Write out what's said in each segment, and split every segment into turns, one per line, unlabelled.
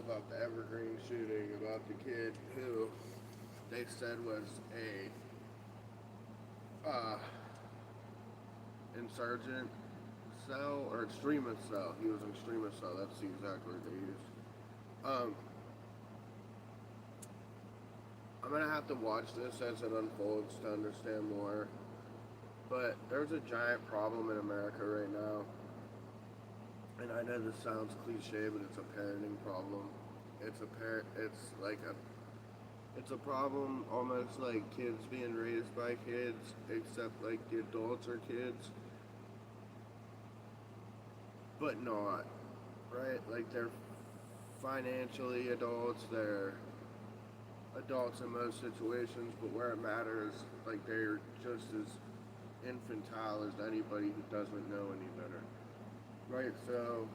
about the Evergreen shooting, about the kid who they said was a uh, insurgent cell or extremist cell. He was an extremist cell. That's the exact word they used. Um, I'm gonna have to watch this as it unfolds to understand more. But there's a giant problem in America right now, and I know this sounds cliche, but it's a parenting problem. It's a problem almost like kids being raised by kids, except like the adults are kids, but not, right? Like they're financially adults, they're adults in most situations, but where it matters, like they're just as infantile as anybody who doesn't know any better. Right, so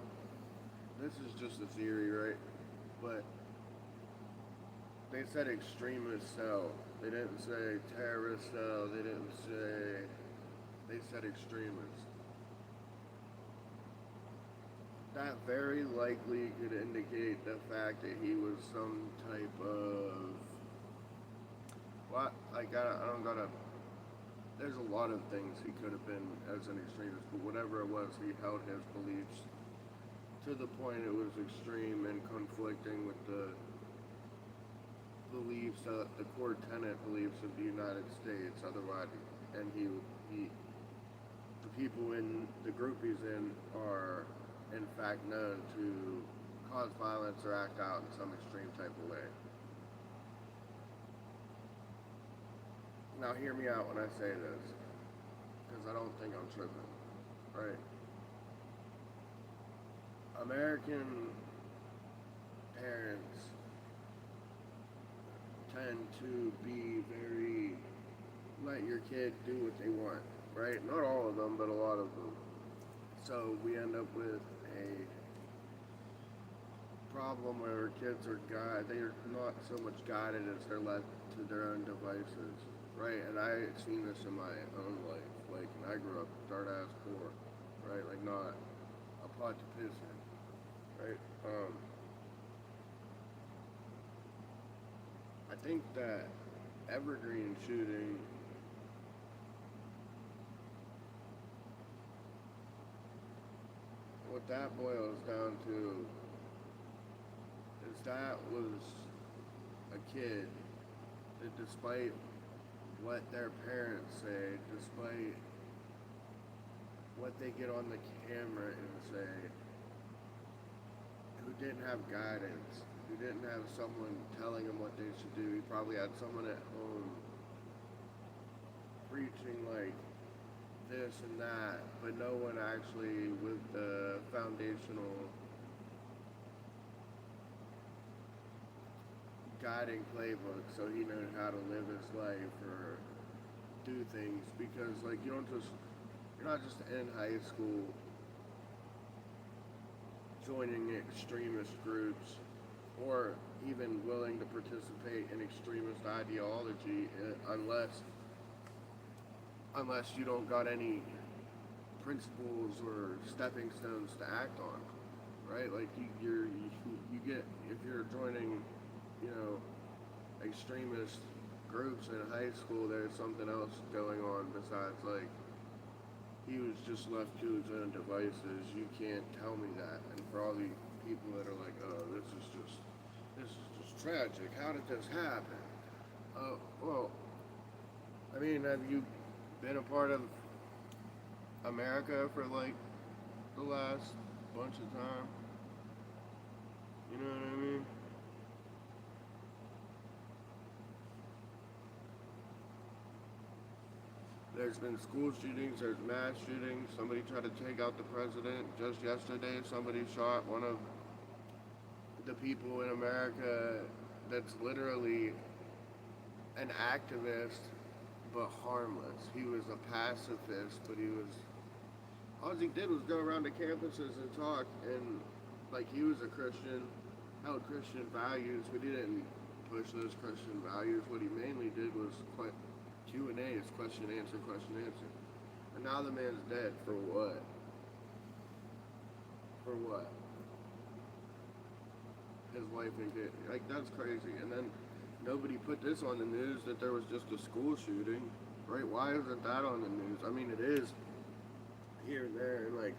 this is just a theory, right? But they said extremist cell. They didn't say terrorist cell. They said extremist. That very likely could indicate the fact that he was some type of what? I don't gotta. There's a lot of things he could have been as an extremist, but whatever it was, he held his beliefs to the point it was extreme and conflicting with the beliefs, the core tenet beliefs of the United States. Otherwise, and he, the people in the group he's in are, in fact, known to cause violence or act out in some extreme type of way. Now, hear me out when I say this, because I don't think I'm tripping. Right? American parents tend to be very let your kid do what they want, right? Not all of them, but a lot of them. So we end up with a problem where kids are they're not so much guided as they're left to their own devices, right? And I've seen this in my own life. Like, and I grew up dirt ass poor, right? Like, not a pot to piss in, right? I think that Evergreen shooting, what that boils down to is that was a kid that, despite what their parents say, despite what they get on the camera and say, who didn't have guidance, who didn't have someone telling him what they should do. He probably had someone at home preaching like this and that, but no one actually with the foundational guiding playbook so he knows how to live his life or do things, because like you're not just in high school joining extremist groups or even willing to participate in extremist ideology unless you don't got any principles or stepping stones to act on, right? Like you get, if you're joining, you know, extremist groups in high school, there's something else going on besides like he was just left to his own devices. You can't tell me that. And for all the people that are like, oh, this is just tragic. How did this happen? Well, I mean, have you been a part of America for like the last bunch of time? You know what I mean? There's been school shootings, there's mass shootings. Somebody tried to take out the president. Just yesterday, somebody shot one of the people in America that's literally an activist, but harmless. He was a pacifist, but all he did was go around to campuses and talk, and like he was a Christian, held Christian values, but he didn't push those Christian values. What he mainly did was Q&As, question answer, question answer. And now the man's dead for what? For what? his wife and kid. Like, that's crazy. And then nobody put this on the news that there was just a school shooting, right? Why isn't that on the news? I mean, it is here and there, and like,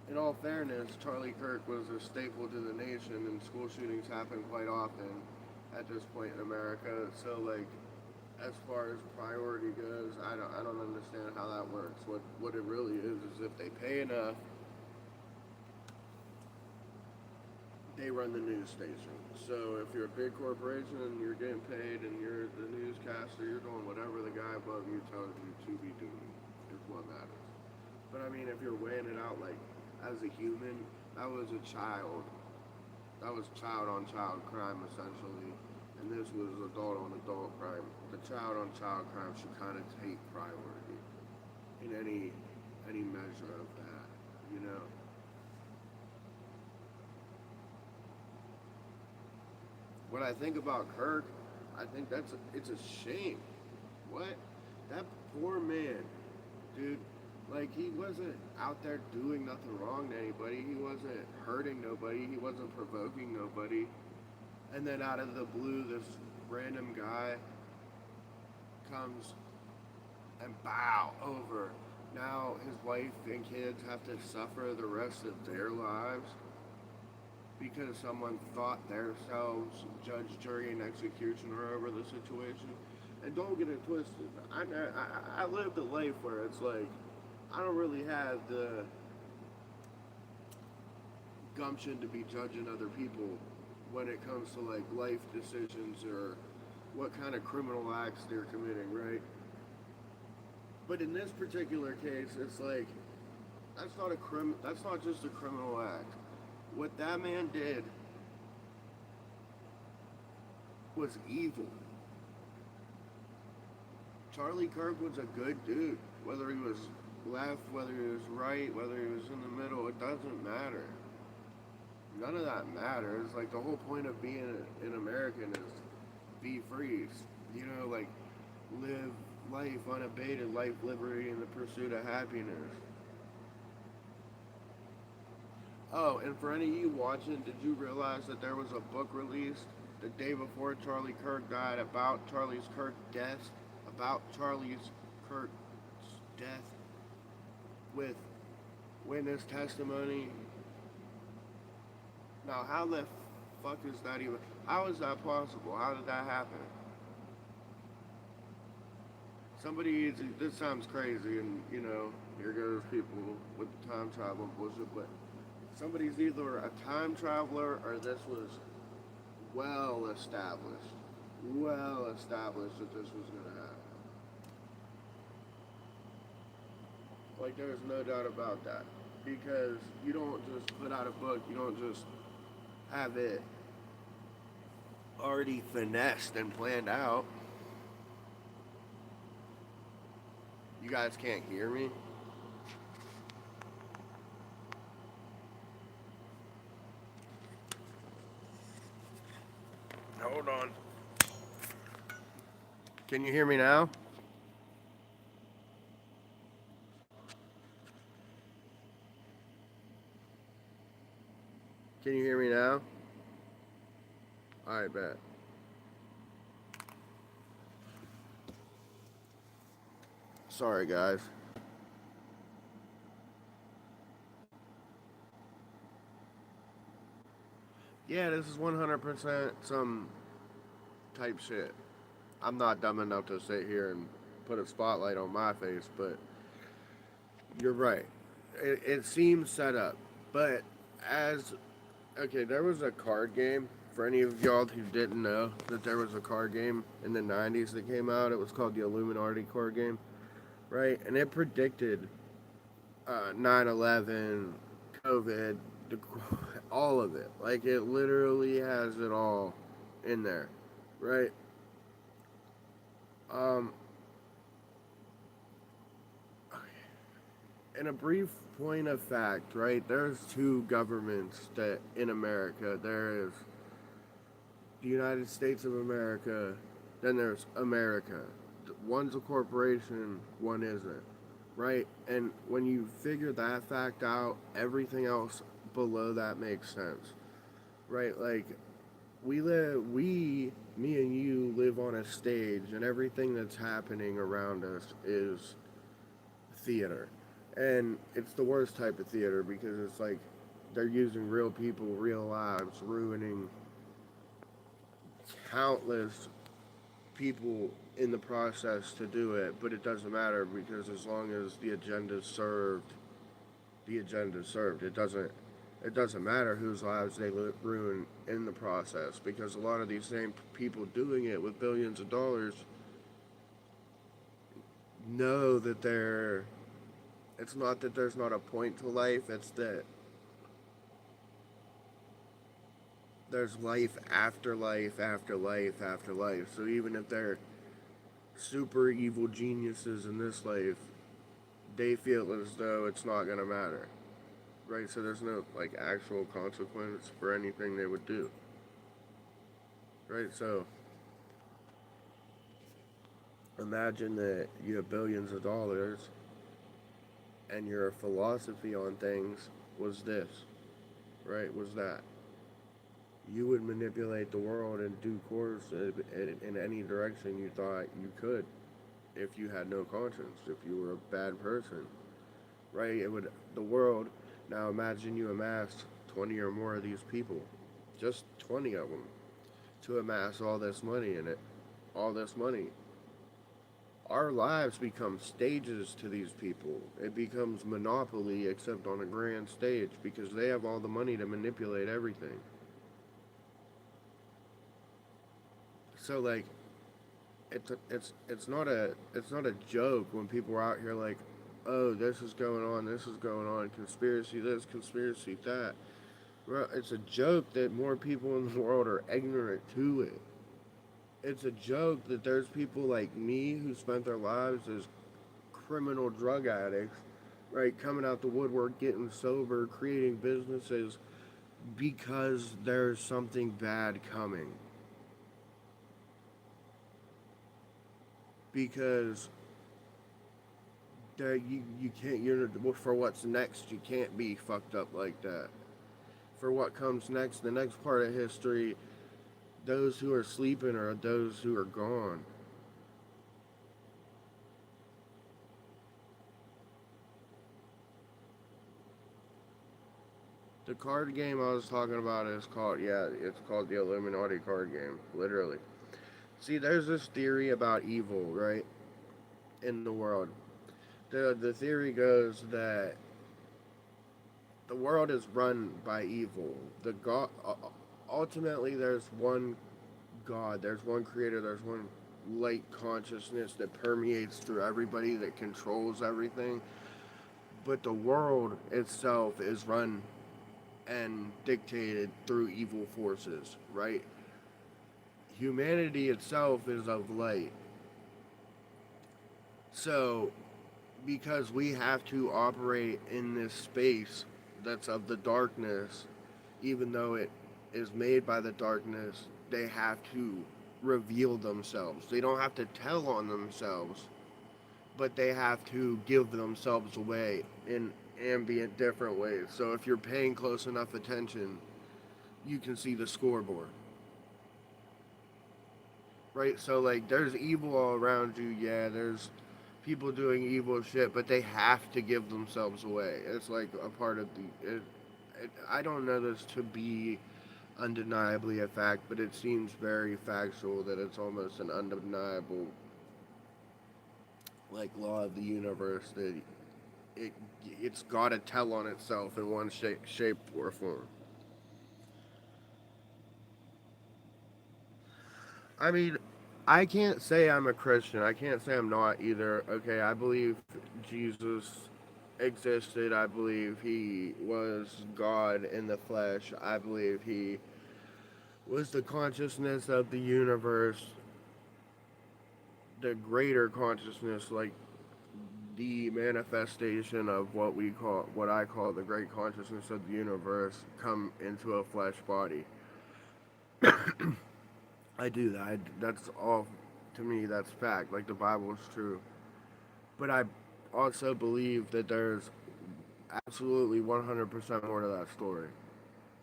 in all fairness, Charlie Kirk was a staple to the nation, and school shootings happen quite often at this point in America. So, like, as far as priority goes, I don't understand how that works. What it really is if they pay enough, they run the news station. So if you're a big corporation and you're getting paid and you're the newscaster, you're doing whatever the guy above you tells you to be doing is what matters. But I mean, if you're weighing it out, like, as a human, that was a child. That was child on child crime, essentially. And this was adult on adult crime. The child on child crime should kind of take priority in any measure of that, you know? When I think about Kirk, I think it's a shame. What? That poor man, dude. Like, he wasn't out there doing nothing wrong to anybody. He wasn't hurting nobody. He wasn't provoking nobody. And then out of the blue, this random guy comes and bow over. Now his wife and kids have to suffer the rest of their lives because someone thought themselves judge, jury, and executioner over the situation. And don't get it twisted. I lived a life where it's like, I don't really have the gumption to be judging other people when it comes to like life decisions or what kind of criminal acts they're committing, right? But in this particular case, it's like, that's not just a criminal act. What that man did was evil. Charlie Kirk was a good dude. Whether he was left, whether he was right, whether he was in the middle, it doesn't matter. None of that matters. Like, the whole point of being an American is be free. You know, like, live life unabated, life, liberty, and the pursuit of happiness. Oh, and for any of you watching, did you realize that there was a book released the day before Charlie Kirk died about Charlie Kirk's death? About Charlie Kirk's death with witness testimony. Now, how the fuck is that even? How is that possible? How did that happen? This sounds crazy, and you know, here goes people with the time travel bullshit, but somebody's either a time traveler or this was well established that this was gonna happen. Like, there's no doubt about that. Because you don't just put out a book, you don't just have it already finessed and planned out. You guys can't hear me? Hold on. Can you hear me now? Can you hear me now? Alright, bet. Sorry, guys. Yeah, this is 100% some type shit. I'm not dumb enough to sit here and put a spotlight on my face, but you're right. It seems set up. But okay, there was a card game. For any of y'all who didn't know that there was a card game in the 90s that came out, it was called the Illuminati card game, right? And it predicted 9/11, COVID, all of it. Like, it literally has it all in there, right? In a brief point of fact, right, there's two governments that in America. There is the United States of America, then there's America. One's a corporation, one isn't, right? And when you figure that fact out, everything else below that makes sense. right? Like me and you live on a stage, and everything that's happening around us is theater. And it's the worst type of theater because it's like they're using real people, real lives, ruining countless people in the process to do it, but it doesn't matter because as long as the agenda's served, the agenda's served. It doesn't matter whose lives they ruin in the process because a lot of these same people doing it with billions of dollars know that they're it's not that there's not a point to life, it's that there's life after life after life after life. So even if they're super evil geniuses in this life, they feel as though it's not going to matter, right? So there's no like actual consequence for anything they would do, right? So imagine that you have billions of dollars and your philosophy on things was this, right? Was that you would manipulate the world in due course in any direction you thought you could if you had no conscience, if you were a bad person, right? It would the world. Now imagine you amass 20 or more of these people, just 20 of them, to amass all this money in it, all this money. Our lives become stages to these people. It becomes monopoly, except on a grand stage, because they have all the money to manipulate everything. So like, it's not a joke when people are out here like, oh, this is going on, conspiracy this, conspiracy that. Well, it's a joke that more people in the world are ignorant to it. It's a joke that there's people like me who spent their lives as criminal drug addicts, right, coming out the woodwork, getting sober, creating businesses because there's something bad coming. Because you can't, for what's next, you can't be fucked up like that. For what comes next, the next part of history, those who are sleeping are those who are gone. The card game I was talking about is called, yeah, it's called the Illuminati card game, literally. See, there's this theory about evil, right, in the world. The theory goes that the world is run by evil. Ultimately, there's one God, there's one creator, there's one light consciousness that permeates through everybody that controls everything. But the world itself is run and dictated through evil forces, right? Humanity itself is of light. So, because we have to operate in this space that's of the darkness, even though it is made by the darkness, they have to reveal themselves. They don't have to tell on themselves, but they have to give themselves away in ambient different ways. So if you're paying close enough attention, you can see the scoreboard. Right? So like there's evil all around you, yeah, there's people doing evil shit, but they have to give themselves away. It's like a part of I don't know this to be undeniably a fact, but it seems very factual that it's almost an undeniable like law of the universe that it it's got to tell on itself in one shape or form. I mean, I can't say I'm a Christian. I can't say I'm not either. Okay, I believe Jesus existed. I believe he was God in the flesh. I believe he was the consciousness of the universe, the greater consciousness, like the manifestation of what I call the great consciousness of the universe come into a flesh body. I do that. That's all to me. That's fact. Like the Bible is true. But I also believe that there's absolutely 100% more to that story.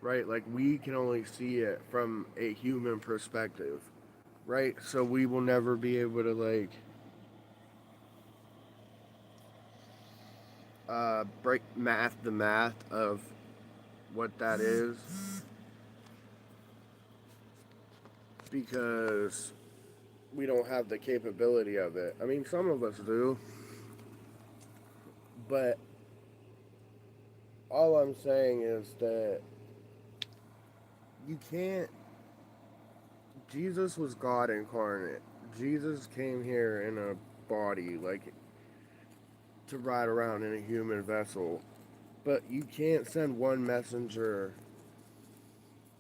right? Like we can only see it from a human perspective, right? So we will never be able to like break the math of what that is because we don't have the capability of it. I mean, some of us do, but all I'm saying is that you can't. Jesus was God incarnate. Jesus came here in a body, like to ride around in a human vessel. But you can't send one messenger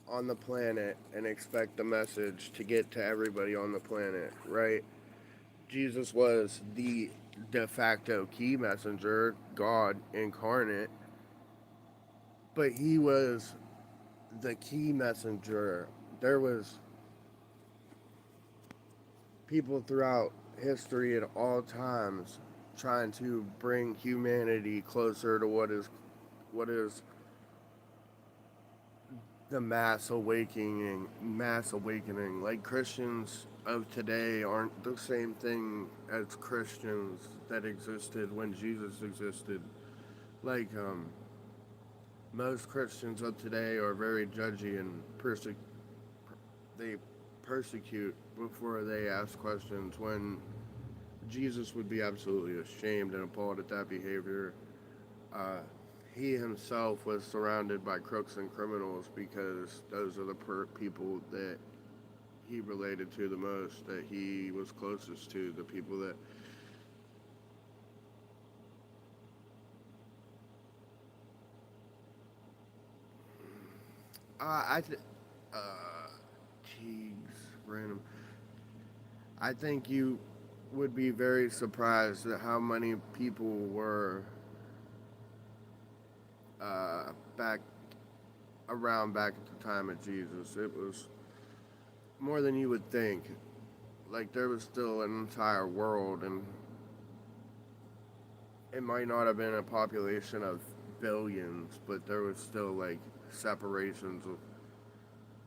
on the planet and expect the message to get to everybody on the planet, right? Jesus was the de facto key messenger, God incarnate, but he was the key messenger. There was people throughout history at all times trying to bring humanity closer to what is the mass awakening. Like Christians of today aren't the same thing as Christians that existed when Jesus existed. Like most Christians of today are very judgy and they persecute before they ask questions when Jesus would be absolutely ashamed and appalled at that behavior. Uh, he himself was surrounded by crooks and criminals because those are the people that he related to the most, that he was closest to, the people that. I th- uh, jeez, random. I think you would be very surprised at how many people were back back at the time of Jesus. It was more than you would think. Like there was still an entire world, and it might not have been a population of billions, but there was still like separations of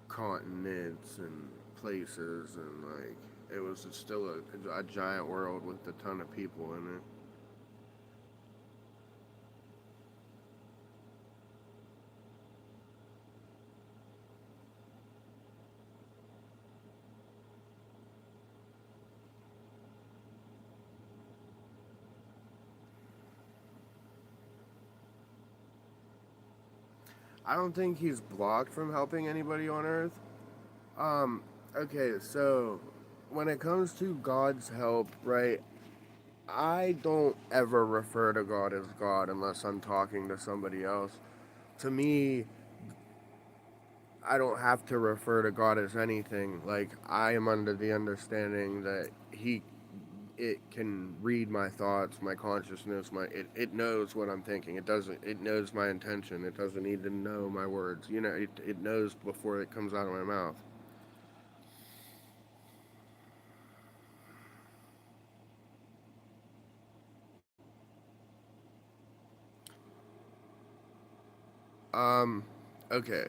continents and places, and like it was still a giant world with a ton of people in it. I don't think he's blocked from helping anybody on Earth. Um, okay, so when it comes to God's help, right, I don't ever refer to God as God unless I'm talking to somebody else. To me, I don't have to refer to God as anything. Like I am under the understanding that it can read my thoughts, my consciousness, it knows what I'm thinking. It knows my intention. It doesn't need to know my words. It knows before it comes out of my mouth. Um okay.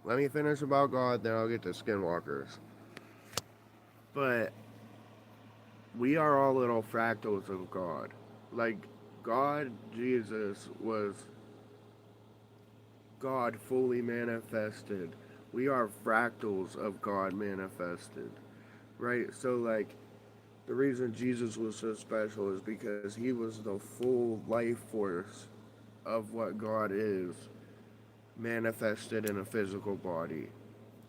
Let me finish about God, then I'll get to skinwalkers. But we are all little fractals of God. Like God, Jesus was God fully manifested. We are fractals of God manifested. Right? So like the reason Jesus was so special is because he was the full life force of what God is manifested in a physical body.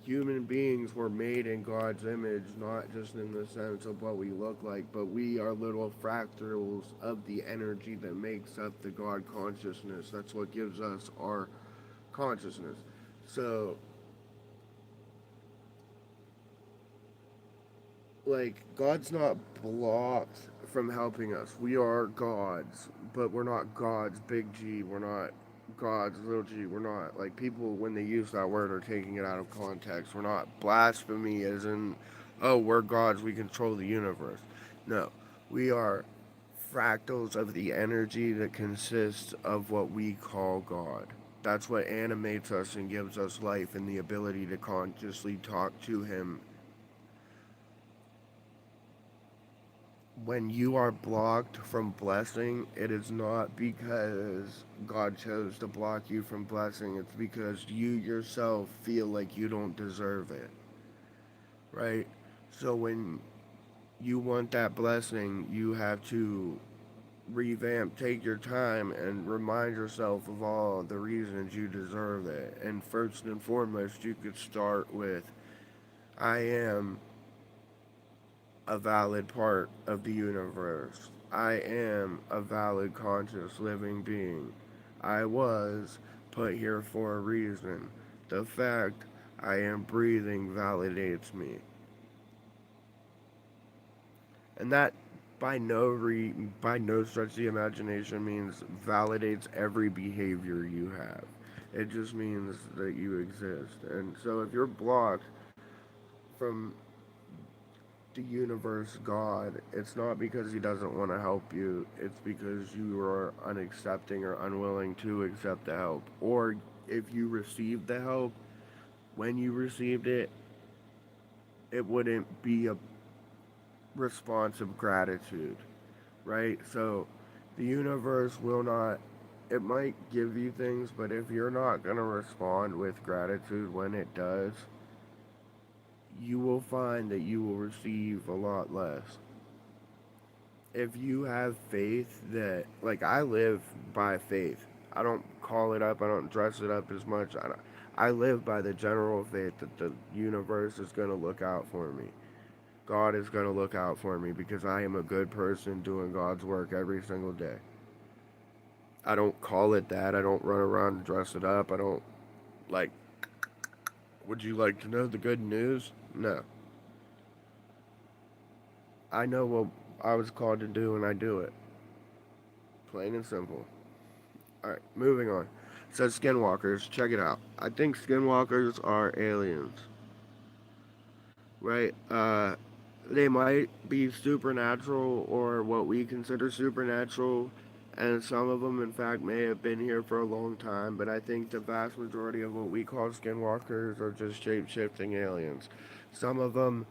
Human beings were made in God's image, not just in the sense of what we look like, but we are little fractals of the energy that makes up the God consciousness. That's what gives us our consciousness. So, like, God's not blocked from helping us. We are gods, but we're not gods, big G. We're not gods, little g. We're not. Like, people, when they use that word, are taking it out of context. We're not blasphemy, as in, oh, we're gods, we control the universe. No, we are fractals of the energy that consists of what we call God. That's what animates us and gives us life and the ability to consciously talk to Him. When you are blocked from blessing, it is not because God chose to block you from blessing. It's because you yourself feel like you don't deserve it, right? So when you want that blessing, you have to revamp, take your time, and remind yourself of all the reasons you deserve it. And first and foremost, you could start with, I am a valid part of the universe. I am a valid conscious living being. I was put here for a reason. The fact I am breathing validates me. And that by no stretch of the imagination means validates every behavior you have. It just means that you exist. And so if you're blocked from the universe, God, it's not because He doesn't want to help you. It's because you are unaccepting or unwilling to accept the help. Or if you received the help, when you received it, it wouldn't be a response of gratitude, right? So the universe will not, it might give you things, but if you're not going to respond with gratitude when it does, you will find that you will receive a lot less. If you have faith that, like, I live by faith. I don't call it up, I don't dress it up as much. I live by the general faith that the universe is going to look out for me. God is going to look out for me because I am a good person doing God's work every single day. I don't call it that. I don't run around and dress it up. I don't, like, would you like to know the good news? No. I know what I was called to do and I do it. Plain and simple. Alright, moving on. It says skinwalkers. Check it out. I think skinwalkers are aliens. Right? They might be supernatural or what we consider supernatural, and some of them, in fact, may have been here for a long time, but I think the vast majority of what we call skinwalkers are just shape shifting aliens. Some of them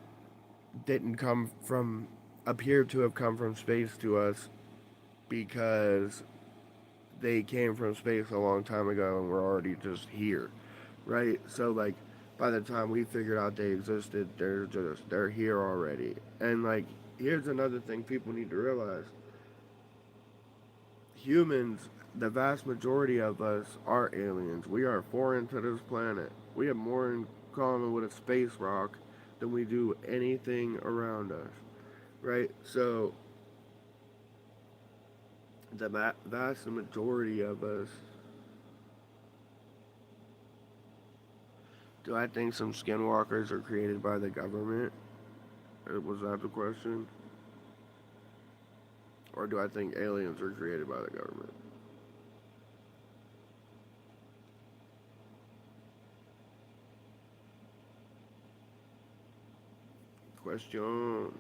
didn't come from, appear to have come from space to us because they came from space a long time ago and were already just here, right? So, like, by the time we figured out they existed, they're here already. And, like, here's another thing people need to realize: humans, the vast majority of us, are aliens. We are foreign to this planet. We have more in common with a space rock than we do anything around us, right? So the vast majority of us. Do I think some skinwalkers are created by the government? Was that the question? Or do I think aliens are created by the government? Question.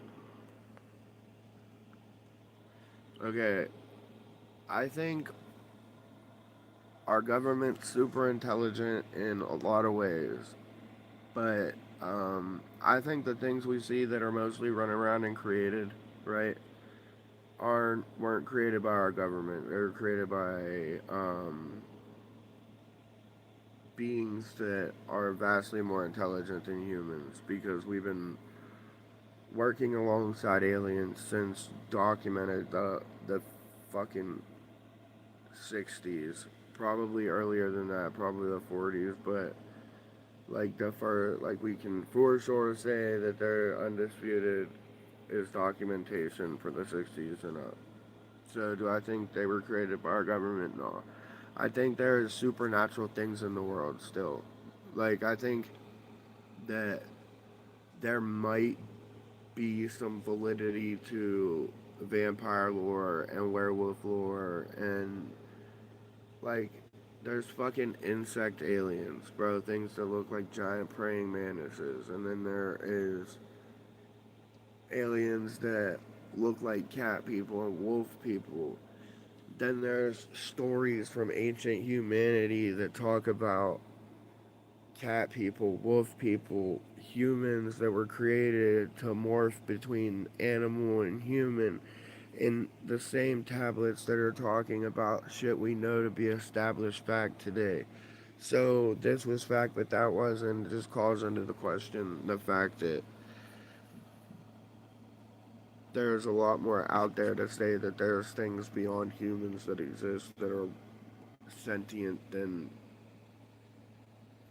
Okay, I think our government's super intelligent in a lot of ways, but I think the things we see that are mostly run around and created, right, weren't created by our government. They were created by beings that are vastly more intelligent than humans because we've been working alongside aliens since documented the fucking 60s, probably earlier than that, probably the 40s, but like the first, like we can for sure say that they're undisputed is documentation for the 60s and up. So do I think they were created by our government? No. I think there is supernatural things in the world still. Like I think that there might be some validity to vampire lore and werewolf lore and like there's fucking insect aliens, bro, things that look like giant praying mantises, and then there is aliens that look like cat people and wolf people Then there's stories from ancient humanity that talk about cat people, wolf people, humans that were created to morph between animal and human in the same tablets that are talking about shit we know to be established fact today. So this was fact, but that wasn't. Just calls into the question the fact that there's a lot more out there to say that there's things beyond humans that exist that are sentient than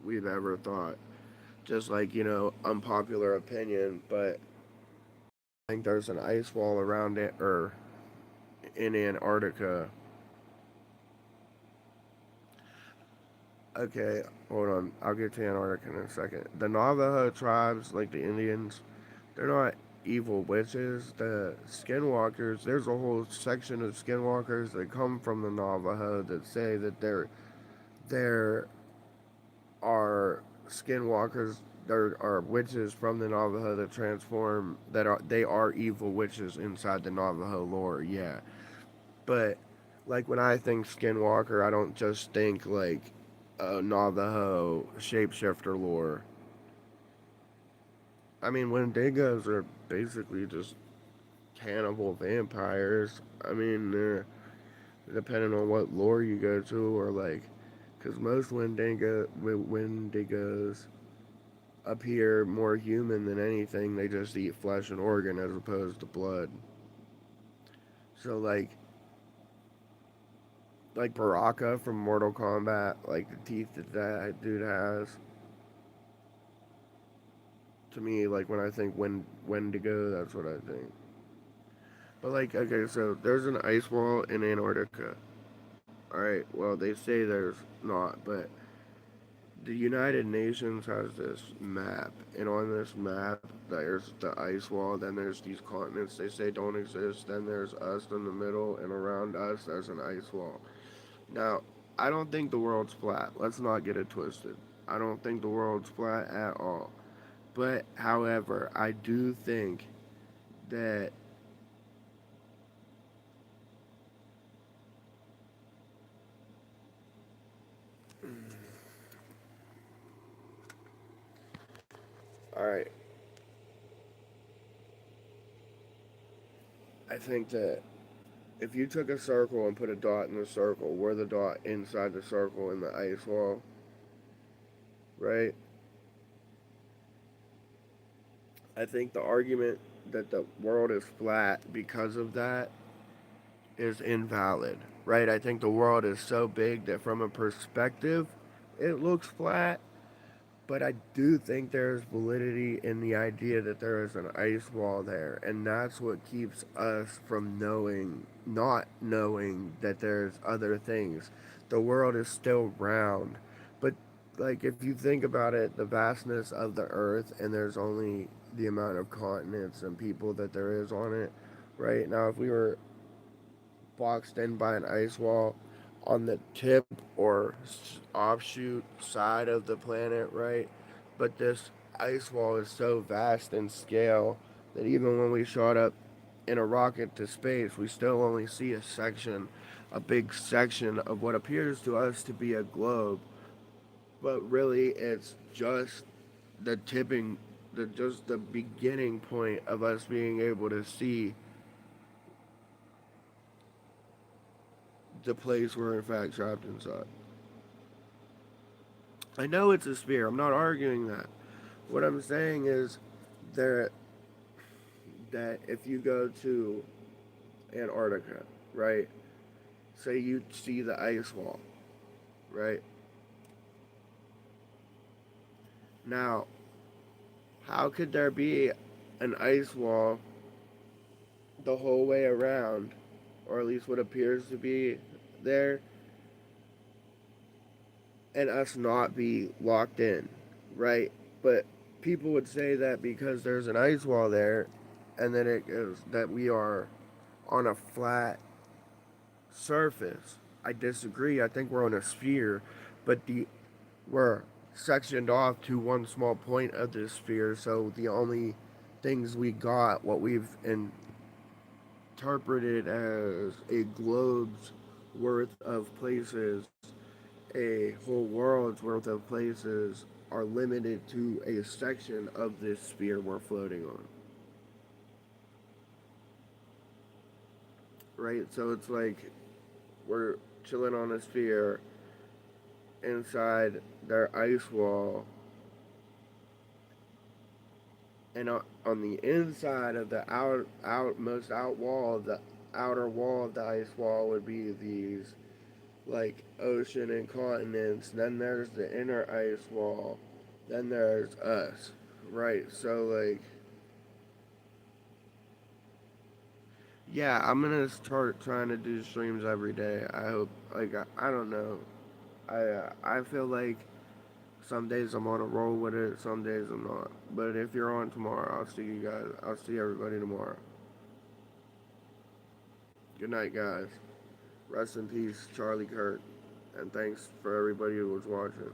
we've ever thought. Just like, unpopular opinion, but I think there's an ice wall around it, or in Antarctica. Okay, hold on. I'll get to Antarctica in a second. The Navajo tribes, like the Indians, they're not evil witches. The skinwalkers, there's a whole section of skinwalkers that come from the Navajo that say that there are skinwalkers. There are witches from the Navajo that transform. They are evil witches inside the Navajo lore. Yeah, but like when I think skinwalker, I don't just think like Navajo shapeshifter lore. I mean, Wendigos are basically just cannibal vampires. I mean, depending on what lore you go to, or like, because most Wendigos appear more human than anything. They just eat flesh and organ as opposed to blood. So like Baraka from Mortal Kombat, like the teeth that dude has. To me, like when I think Wendigo, that's what I think. But like, okay, so there's an ice wall in Antarctica. All right, well they say there's not, but the United Nations has this map, and on this map, there's the ice wall. Then there's these continents they say don't exist. Then there's us in the middle, and around us there's an ice wall. Now, I don't think the world's flat. Let's not get it twisted. I don't think the world's flat at all. But, however, I do think that. Alright, I think that if you took a circle and put a dot in the circle, we're the dot inside the circle in the ice wall, right? I think the argument that the world is flat because of that is invalid, right? I think the world is so big that from a perspective, it looks flat, but I do think there's validity in the idea that there is an ice wall there, and that's what keeps us from not knowing that there's other things. The world is still round, but like if you think about it, the vastness of the earth, and there's only the amount of continents and people that there is on it, right? Now, if we were boxed in by an ice wall on the tip or offshoot side of the planet, right? But this ice wall is so vast in scale that even when we shot up in a rocket to space, we still only see a big section of what appears to us to be a globe. But really, it's just the tipping, just the beginning point of us being able to see the place we're in fact trapped inside. I know it's a sphere. I'm not arguing that. What I'm saying is that if you go to Antarctica, right? Say you see the ice wall, right? Now, how could there be an ice wall the whole way around, or at least what appears to be there, and us not be locked in, right? But people would say that because there's an ice wall there, and that it is that we are on a flat surface. I disagree. I think we're on a sphere, but we're sectioned off to one small point of this sphere. So the only things we got, what we've interpreted as a globe's worth of places, a whole world's worth of places are limited to a section of this sphere we're floating on. Right? So it's like we're chilling on a sphere inside their ice wall, and on the inside of the most out wall, the outer wall of the ice wall would be these like ocean and continents. Then there's the inner ice wall. Then there's us, right? So like, yeah, I'm gonna start trying to do streams every day. I hope. Like, I don't know. I feel like some days I'm on a roll with it. Some days I'm not. But if you're on tomorrow, I'll see you guys. I'll see everybody tomorrow. Good night, guys. Rest in peace, Charlie Kirk. And thanks for everybody who was watching.